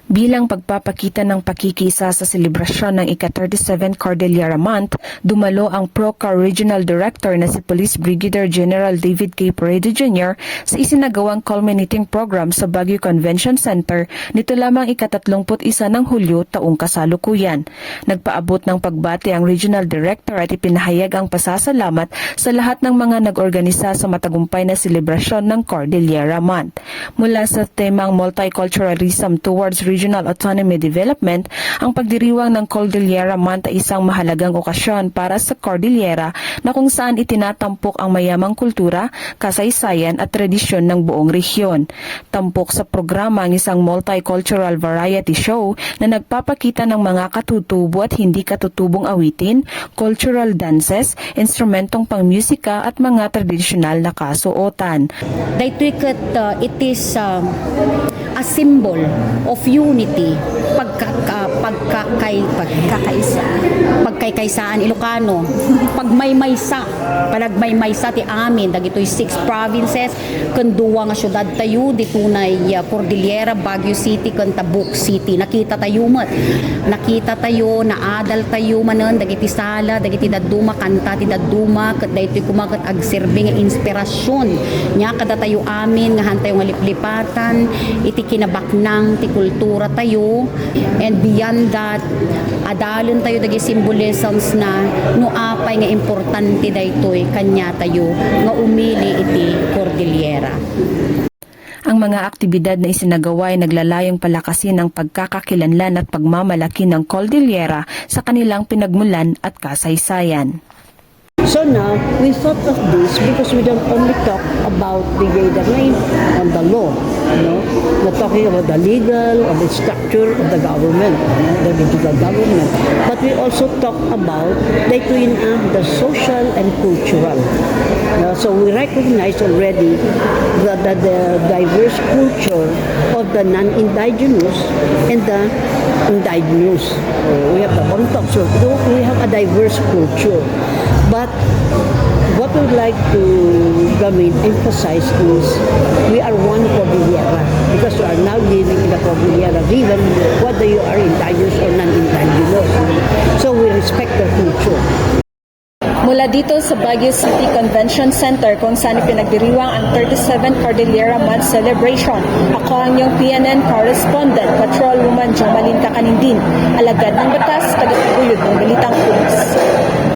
Bilang pagpapakita ng pakikisa sa selebrasyon ng ika-37 Cordillera Month, dumalo ang PROCAR Regional Director na si Police Brigadier General David K. Paredo Jr. sa isinagawang culminating program sa Baguio Convention Center nito lamang ika-31 ng Hulyo taong kasalukuyan. Nagpaabot ng pagbati ang Regional Director at ipinahayag ang pasasalamat sa lahat ng mga nag-organisa sa matagumpay na selebrasyon ng Cordillera Month. Mula sa temang Multiculturalism Towards Regional Autonomy Development, ang pagdiriwang ng Cordillera Month ay isang mahalagang okasyon para sa Cordillera na kung saan itinatampok ang mayamang kultura, kasaysayan at tradisyon ng buong rehiyon. Tampok sa programa ang isang multicultural variety show na nagpapakita ng mga katutubo at hindi katutubong awitin, cultural dances, instrumentong pangmusika at mga tradisyonal na kasuotan. It is a symbol of unity, pagkakaisaan Ilocano, pagmaymaysa, panagmaymaysa ti amin, dagitoy 6 provinces, ken duwa nga syudad tayo, ditunay Cordillera, Baguio City, ken Tabuk City. Nakita tayo naadal tayo manen, dagiti sala, dagiti daduma, kanta ti daduma, ket daytoy kumaket agserbi nga inspirasyon nya kada tayo amin nga hantay nga liplipatan, iti kinabaknang ti kultura tayo, and beyond that adalon tayo dagi symbolisms na no apay nga importante daytoy kanya tayo nga umili iti Cordillera. Ang mga aktibidad na isinagawa ay naglalayong palakasin ang pagkakakilanlan at pagmamalaki ng Cordillera sa kanilang pinagmulan at kasaysayan. So now, we thought of this because we don't only talk about the guideline on the law, we're talking about the legal or the structure of the government, the digital government, but we also talk about the social and cultural. So we recognize already that the diverse culture of the non-indigenous and the indigenous. We have the context, so we have a diverse culture. But what we would like to emphasize is we are one Cordillera because we are now living in the Cordillera even whether you are indigenous or non-indigenous. So we respect their culture. Mula dito sa Baguio City Convention Center kung saan ipinagdiriwang ang 37 Cordillera Month Celebration, ako ang iyong PNN correspondent, Patrolwoman Jomalyn Kakanindin, alagad ng batas, tagapaguyod ng Balitang Pulis.